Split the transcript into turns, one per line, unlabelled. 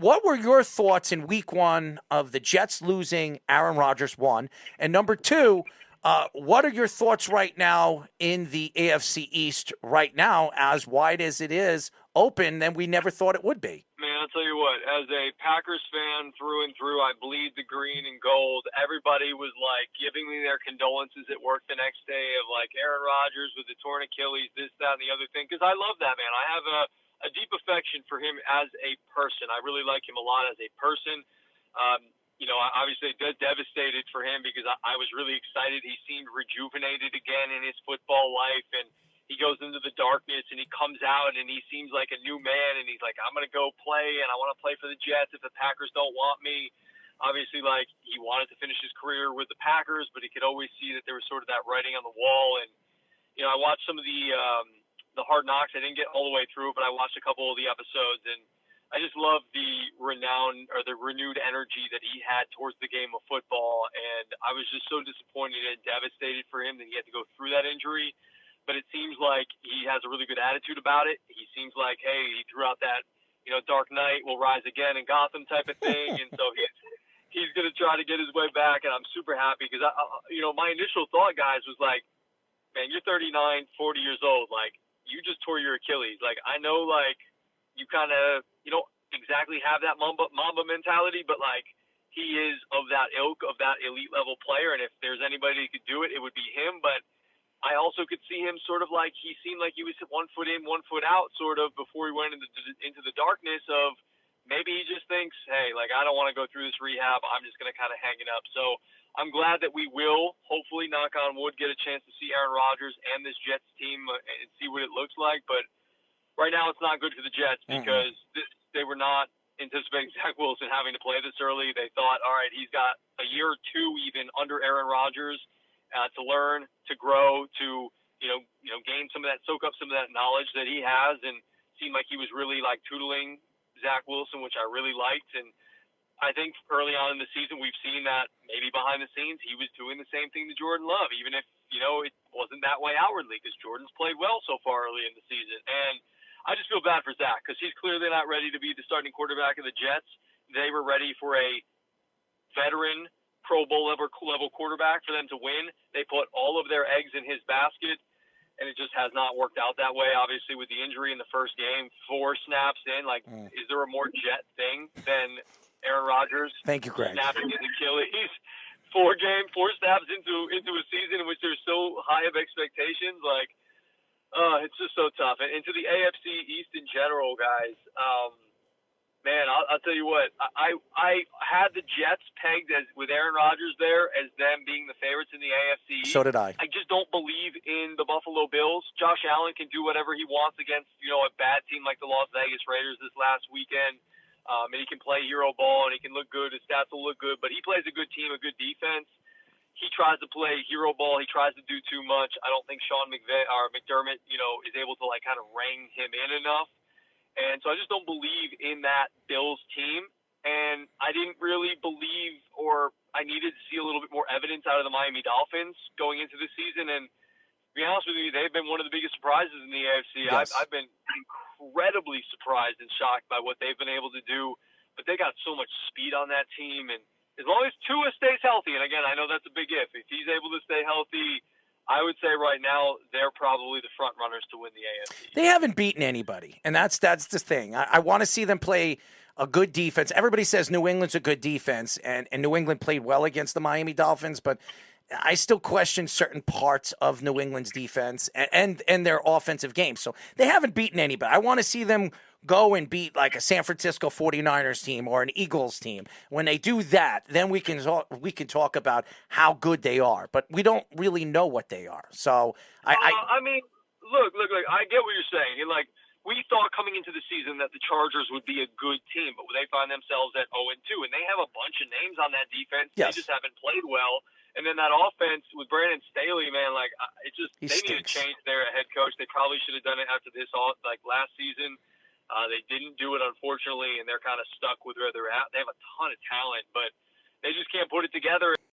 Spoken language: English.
What were your thoughts in week one of the Jets losing Aaron Rodgers, one? And number two, what are your thoughts right now in the AFC East right now, as wide as it is, open than we never thought it would be?
Man, I'll tell you what, as a Packers fan through and through, I bleed the green and gold. Everybody was like giving me their condolences at work the next day of like Aaron Rodgers with the torn Achilles, this, that, and the other thing. Because I love that man. I have a deep affection for him as a person. I really like him a lot as a person. Obviously devastated for him because I was really excited. He seemed rejuvenated again in his football life, and he goes into the darkness and he comes out and he seems like a new man, and he's like, I'm going to go play and I want to play for the Jets if the Packers don't want me. Obviously, like, he wanted to finish his career with the Packers, but he could always see that there was sort of that writing on the wall. And, I watched some of the Hard Knocks. I didn't get all the way through, but I watched a couple of the episodes, and I just love the the renewed energy that he had towards the game of football. And I was just so disappointed and devastated for him that he had to go through that injury. But it seems like he has a really good attitude about it. He seems like, hey, he threw out that, Dark Knight will rise again in Gotham type of thing. And so he's going to try to get his way back. And I'm super happy because, my initial thought, guys, was like, man, you're 39, 40 years old. Like, you just tore your Achilles. Like, I know, like, you kind of, don't exactly have that Mamba mentality, but, like, he is of that ilk, of that elite level player. And if there's anybody who could do it, it would be him. But I also could see him sort of like, he seemed like he was 1 foot in, 1 foot out sort of before he went into the darkness of maybe he just thinks, hey, like, I don't want to go through this rehab. I'm just going to kind of hang it up. So I'm glad that we will, hopefully, knock on wood, get a chance to see Aaron Rodgers and this Jets team and see what it looks like. But right now it's not good for the Jets because they were not anticipating Zach Wilson having to play this early. They thought, all right, he's got a year or two even under Aaron Rodgers to learn, to grow, to gain some of that, soak up some of that knowledge that he has, and seemed like he was really like tutoring Zach Wilson, which I really liked. And I think early on in the season we've seen that maybe behind the scenes he was doing the same thing to Jordan Love, even if it wasn't that way outwardly, because Jordan's played well so far early in the season. And I just feel bad for Zach because he's clearly not ready to be the starting quarterback of the Jets. They were ready for a veteran Pro Bowl level quarterback for them to win. They put all of their eggs in his basket, and it just has not worked out that way. Obviously, with the injury in the first game, 4 snaps in, is there a more Jet thing than Aaron Rodgers?
Thank you, Greg.
Snapping his Achilles, 4 snaps into a season in which there's so high of expectations. It's just so tough. And to the AFC East in general, guys, man, I'll tell you what. I had the Jets pegged as with Aaron Rodgers there as them being the favorites in the AFC.
So did I.
I just don't believe in the Buffalo Bills. Josh Allen can do whatever he wants against a bad team like the Las Vegas Raiders this last weekend, and he can play hero ball and he can look good. His stats will look good, but he plays a good team, a good defense. He tries to play hero ball. He tries to do too much. I don't think Sean McDermott, is able to kind of rein him in enough. And so I just don't believe in that Bills team. And I didn't really believe, or I needed to see a little bit more evidence out of the Miami Dolphins going into the season. And to be honest with you, they've been one of the biggest surprises in the AFC.
Yes.
I've been incredibly surprised and shocked by what they've been able to do. But they got so much speed on that team. And as long as Tua stays healthy, and again, I know that's a big if he's able to stay healthy, I would say right now they're probably the front runners to win the AFC.
They haven't beaten anybody, and that's the thing. I want to see them play a good defense. Everybody says New England's a good defense, and New England played well against the Miami Dolphins, but I still question certain parts of New England's defense and their offensive game. So they haven't beaten anybody. I want to see them go and beat like a San Francisco 49ers team or an Eagles team. When they do that, then we can talk about how good they are. But we don't really know what they are. So
I mean, look, I get what you're saying. And we thought coming into the season that the Chargers would be a good team, but they find themselves at 0-2, and they have a bunch of names on that defense.
Yes.
They just haven't played well. And then that offense with Brandon Staley, man, they need to change their head coach. They probably should have done it after this last season. They didn't do it, unfortunately, and they're kind of stuck with where they're at. They have a ton of talent, but they just can't put it together.